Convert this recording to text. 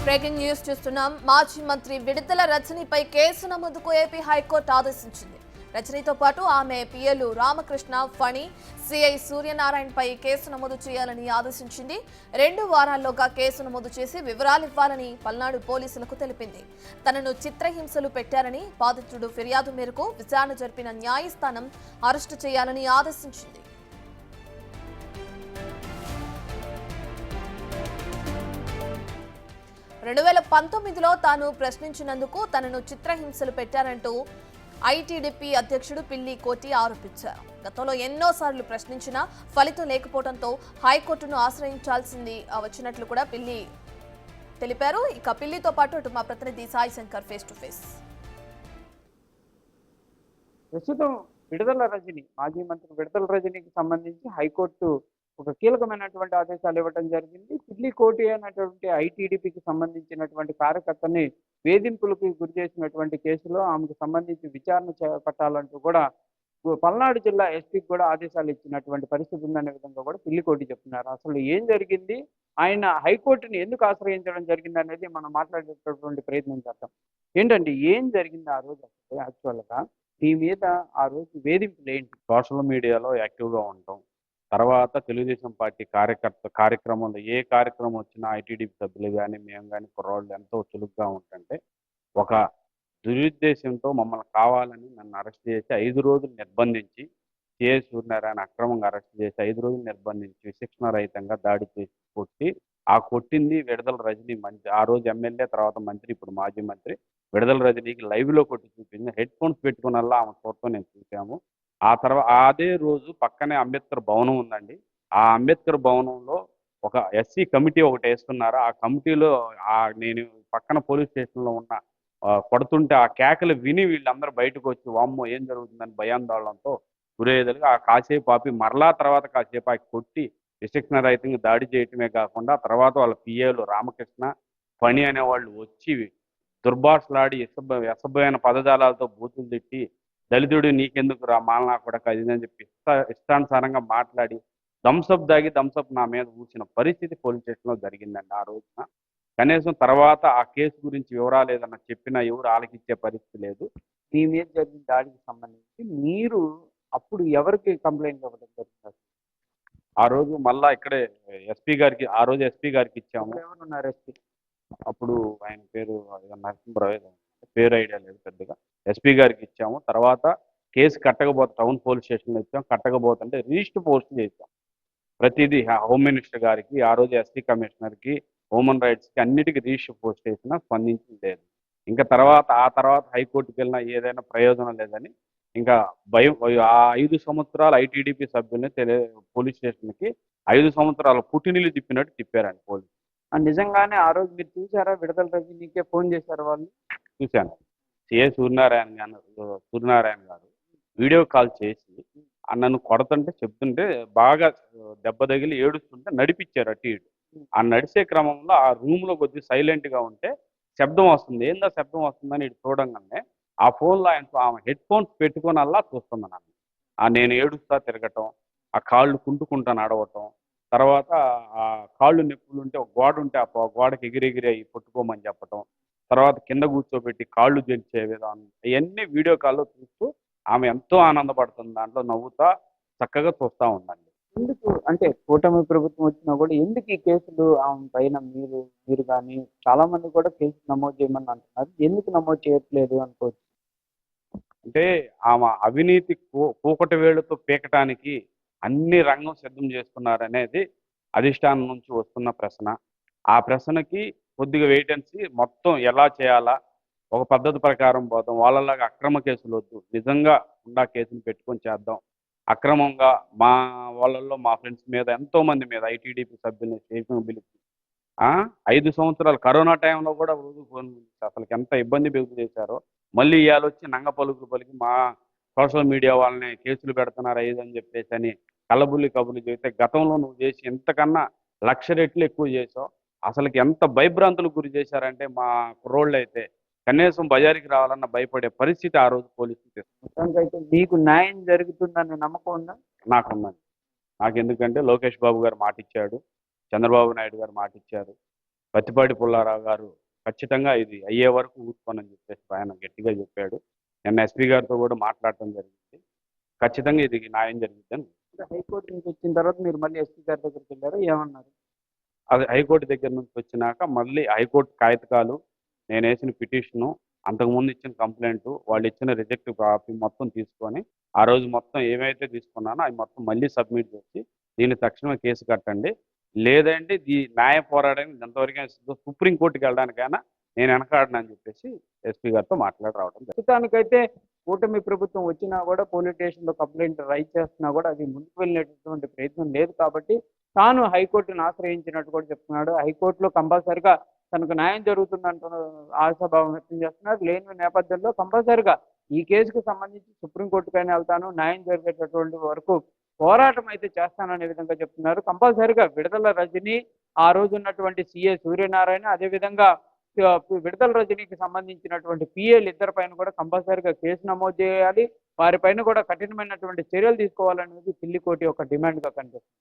Breaking news చూస్తున్నాం. మాజీ మంత్రి విడుదల రజనీపై కేసు నమోదుకు ఏపీ హైకోర్టు ఆదేశించింది. రజనీతో పాటు ఆమె పిఎలు రామకృష్ణ, ఫణి, సిఐ సూర్యనారాయణపై కేసు నమోదు చేయాలని ఆదేశించింది. 2 వారాల్లోగా కేసు నమోదు చేసి వివరాలు ఇవ్వాలని పల్నాడు పోలీసులకు తెలిపింది. తనను చిత్రహింసలు పెట్టారని బాధితుడు ఫిర్యాదు మేరకు విచారణ జరిపిన న్యాయస్థానం అరెస్టు చేయాలని ఆదేశించింది. 2019లో తాను ప్రశ్నించినందుకు తనను చిత్రహింసలు పెట్టారంటూ ఐటీడీపీ అధ్యక్షుడు పిల్లి కోటి ఆరోపించారు. గతంలో ఎన్నోసార్లు ప్రశ్నించినా ఫలితం లేకపోవడంతో హైకోర్టును ఆశ్రయించాల్సింది వచ్చినట్లు కూడా పిల్లి తెలిపారు. ఇక పిల్లితో పాటు అటు మా ప్రతినిధి Sai Shankar face to face. ప్రస్తుతం విడుదల రజని మాజీ మంత్రి విడుదల రజనీకి సంబంధించి హైకోర్టు ఒక కీలకమైనటువంటి ఆదేశాలు ఇవ్వడం జరిగింది. పిల్లి కోటి అనేటువంటి ఐటీడీపీకి సంబంధించినటువంటి కార్యకర్తని వేధింపులకు గురి చేసినటువంటి కేసులో ఆమెకు సంబంధించి విచారణ చేపట్టాలంటూ కూడా పల్నాడు జిల్లా ఎస్పీకి కూడా ఆదేశాలు ఇచ్చినటువంటి పరిస్థితి ఉందనే విధంగా కూడా పిల్లి కోటి చెప్తున్నారు. అసలు ఏం జరిగింది, ఆయన హైకోర్టుని ఎందుకు ఆశ్రయించడం జరిగింది అనేది మనం మాట్లాడేటటువంటి ప్రయత్నం చేద్దాం. ఏంటంటే ఏం జరిగింది ఆ రోజు అసలు యాక్చువల్గా మీ మీద ఆ రోజు వేధింపులు ఏంటి? సోషల్ మీడియాలో యాక్టివ్గా ఉంటాం. తర్వాత తెలుగుదేశం పార్టీ కార్యక్రమంలో ఏ కార్యక్రమం వచ్చినా ఐటీడీపీ సభ్యులు కానీ మేము కానీ కుర్రోళ్ళు ఎంతో చురుగ్గా ఉంటుంటే ఒక దురుద్దేశంతో మమ్మల్ని కావాలని నన్ను అరెస్ట్ చేసి 5 రోజులు నిర్బంధించి సిఐ సూర్యనారాయణ అక్రమంగా అరెస్ట్ చేసి 5 రోజులు నిర్బంధించి విశిక్షణ రహితంగా దాడి చేసి కొట్టింది విడుదల రజనీ. మంత్రి ఆ రోజు ఎమ్మెల్యే, తర్వాత మంత్రి, ఇప్పుడు మాజీ మంత్రి విడుదల రజనీకి లైవ్లో కొట్టి చూపింది. హెడ్ ఫోన్స్ పెట్టుకున్నల్లా ఆమె చూడటం నేను చూసాము. ఆ తర్వాత అదే రోజు పక్కనే అంబేద్కర్ భవనం ఉందండి. ఆ అంబేద్కర్ భవనంలో ఒక ఎస్సీ కమిటీ ఒకటి వేస్తున్నారు. ఆ కమిటీలో నేను పక్కన పోలీస్ స్టేషన్లో ఉన్న కొడుతుంటే ఆ కేకలు విని వీళ్ళందరూ బయటకు వచ్చి వామ్మో ఏం జరుగుతుందని భయాందోళనతో గురయ్యేదలుగా ఆ కాసేపు ఆపి మరలా తర్వాత కాసేపు ఆ కొట్టి విశిక్షణ రహితంగా దాడి చేయటమే కాకుండా తర్వాత వాళ్ళ పిఏలు రామకృష్ణ, ఫణి అనేవాళ్ళు వచ్చి దుర్భాషలాడి అసభ్యమైన పదజాలాలతో బూతులు తిట్టి దళితుడు నీకెందుకు రా మాలనా కూడా అది అని చెప్పి ఇష్టానుసారంగా మాట్లాడి థమ్సప్ దాగి థమ్సప్ నా మీద ఊసిన పరిస్థితి పోలీస్ స్టేషన్లో జరిగిందండి ఆ రోజున. కనీసం తర్వాత ఆ కేసు గురించి వివరాలు ఏదన్నా చెప్పినా ఎవరు ఆలకించే పరిస్థితి లేదు. మీ మీద జరిగిన దాడికి సంబంధించి మీరు అప్పుడు ఎవరికి కంప్లైంట్ ఇవ్వడం జరిగింది? ఆ రోజు మళ్ళా ఇక్కడే ఎస్పీ గారికి ఆ రోజు ఎస్పీ గారికి ఇచ్చాము. ఎవరున్నారు ఎస్పీ? అప్పుడు ఆయన పేరు నరసింహరావు, పేరు ఐడియా లేదు పెద్దగా. ఎస్పీ గారికి ఇచ్చాము. తర్వాత కేసు కట్టకపోతే టౌన్ పోలీస్ స్టేషన్లో ఇచ్చాం. కట్టకపోతుంటే రిజిస్టర్ పోస్ట్ చేసాం. ప్రతిదీ హోమ్ మినిస్టర్ గారికి, ఆ రోజు ఎస్సీ కమిషనర్కి, హ్యూమన్ రైట్స్కి అన్నిటికీ రిజిస్టర్ పోస్ట్ చేసినా స్పందించింది లేదు. ఇంకా ఆ తర్వాత హైకోర్టుకి వెళ్ళినా ఏదైనా ప్రయోజనం లేదని ఇంకా భయం. ఆ 5 సంవత్సరాలు ఐటీడీపీ సభ్యుల్ని పోలీస్ స్టేషన్కి 5 సంవత్సరాల పుట్టినీళ్ళు తిప్పినట్టు తిప్పారండి పోలీసు. నిజంగానే ఆ రోజు మీరు చూసారా? విడుదల రజనీకే ఫోన్ చేశారు వాళ్ళు? చూశాను. సిఐ సూర్యనారాయణ గారు వీడియో కాల్ చేసి నన్ను కొడుతుంటే చెప్తుంటే బాగా దెబ్బ తగిలి ఏడుస్తుంటే నడిపించారు అటు ఇటు. ఆ నడిచే క్రమంలో ఆ రూమ్లో కొద్దిగా సైలెంట్గా ఉంటే శబ్దం వస్తుంది. ఏందా శబ్దం వస్తుందని ఇటు చూడంగానే ఆ ఫోన్లో ఆమె హెడ్ ఫోన్స్ పెట్టుకొని అలా చూస్తుంది నన్ను. నేను ఏడుస్తా తిరగటం, ఆ కాళ్ళు కుంటుకుంటా నడవటం, తర్వాత ఆ కాళ్ళు నొప్పులు ఉంటే ఒక గోడ ఉంటే ఆ గోడకి ఎగిరెగిరి అవి పట్టుకోమని చెప్పటం, తర్వాత కింద కూర్చోబెట్టి కాళ్ళు గెలిచే విధానం, ఇవన్నీ వీడియో కాల్లో చూస్తూ ఆమె ఎంతో ఆనందపడుతుంది. దాంట్లో నవ్వుతా చక్కగా చూస్తూ ఉందండి. ఎందుకు అంటే కూటమి ప్రభుత్వం వచ్చినా కూడా ఎందుకు ఈ కేసులు ఆమె పైన మీరు కానీ చాలా మంది కూడా కేసు నమోదు చేయమని అంటున్నారు, ఎందుకు నమోదు చేయట్లేదు అనుకోవచ్చు? అంటే ఆమె అవినీతి కూకటి వేళ్లతో పీకటానికి అన్ని రంగం సిద్ధం చేస్తున్నారనేది అధిష్టానం నుంచి వస్తున్న ప్రశ్న. ఆ ప్రశ్నకి కొద్దిగా వెయిటెన్సీ మొత్తం ఎలా చేయాలా, ఒక పద్ధతి ప్రకారం పోదాం. వాళ్ళలాగా అక్రమ కేసులు వద్దు, నిజంగా ఉండా కేసులు పెట్టుకొని చేద్దాం. అక్రమంగా మా వాళ్ళల్లో మా ఫ్రెండ్స్ మీద ఎంతోమంది మీద ఐటీడీపీ సభ్యుల్ని స్టేషన్ పిలిచి 5 సంవత్సరాలు కరోనా టైంలో కూడా రోజు ఫోన్ అసలు ఎంత ఇబ్బంది చేశారో మళ్ళీ ఇవాళ వచ్చి నంగ పలుకులు పలికి మా సోషల్ మీడియా వాళ్ళని కేసులు పెడుతున్నారు అని చెప్పేసి అని కళ్ళబుల్లి కబుర్లు చెబితే గతంలో నువ్వు చేసి ఇంతకన్నా 1,00,000 రెట్లు ఎక్కువ చేసావు. అసలుకి ఎంత భయభ్రాంతులకు గురి చేశారంటే మా కుర్రోళ్ళు అయితే కనీసం బజారుకి రావాలన్న భయపడే పరిస్థితి ఆ రోజు పోలీసులు తీసుకున్నారు. అయితే మీకు న్యాయం జరుగుతుందనే నమ్మకం ఉందా? నాకున్నది. నాకు ఎందుకంటే లోకేష్ బాబు గారు మాట ఇచ్చాడు, చంద్రబాబు నాయుడు గారు మాట ఇచ్చారు. పత్తిపాటి పుల్లారావు గారు ఖచ్చితంగా ఇది అయ్యే వరకు ఊరుకోనని చెప్పేసి ఆయన గట్టిగా చెప్పాడు. నిన్న ఎస్పీ గారితో కూడా మాట్లాడటం జరిగింది. ఖచ్చితంగా ఇది న్యాయం జరుగుతుందని. హైకోర్టు నుంచి వచ్చిన తర్వాత మీరు మళ్ళీ ఎస్పీ గారి దగ్గరికి వెళ్ళారు, ఏమన్నారు? అది హైకోర్టు దగ్గర నుంచి వచ్చినాక మళ్ళీ హైకోర్టు కాగితాలు, నేను వేసిన పిటిషను, అంతకుముందు ఇచ్చిన కంప్లైంట్, వాళ్ళు ఇచ్చిన రిజెక్ట్ కాపీ మొత్తం తీసుకొని ఆ రోజు మొత్తం ఏమైతే తీసుకున్నానో అవి మొత్తం మళ్ళీ సబ్మిట్ చేసి దీన్ని తక్షణమే కేసు కట్టండి, లేదంటే ఈ న్యాయ పోరాటానికి ఎంతవరకు సుప్రీంకోర్టుకి వెళ్ళడానికైనా నేను వెనకాడనని చెప్పేసి ఎస్పీ గారితో మాట్లాడి రావడం జరిగింది. ప్రస్తుతానికైతే కూటమి ప్రభుత్వం వచ్చినా కూడా పోలీస్ స్టేషన్లో కంప్లైంట్ రైజ్ చేస్తున్నా కూడా అది ముందుకు వెళ్ళినటువంటి ప్రయత్నం లేదు కాబట్టి తాను హైకోర్టును ఆశ్రయించినట్టు కూడా చెప్తున్నాడు. హైకోర్టులో కంపల్సరిగా తనకు న్యాయం జరుగుతుందంటూ ఆశాభావం వ్యక్తం చేస్తున్నారు. లేని నేపథ్యంలో కంపల్సరిగా ఈ కేసుకు సంబంధించి సుప్రీంకోర్టుకైనా వెళ్తాను, న్యాయం జరిగేటటువంటి వరకు పోరాటం అయితే చేస్తాననే విధంగా చెప్తున్నారు. కంపల్సరిగా విడుదల రజని, ఆ రోజు ఉన్నటువంటి సిఏ సూర్యనారాయణ, అదేవిధంగా విడుదల రజనీకి సంబంధించినటువంటి పిఏలు ఇద్దరి పైన కూడా కంపల్సరిగా కేసు నమోదు చేయాలి, వారిపైన కూడా కఠినమైనటువంటి చర్యలు తీసుకోవాలనేది పిల్లికోటి ఒక డిమాండ్గా కనిపిస్తుంది.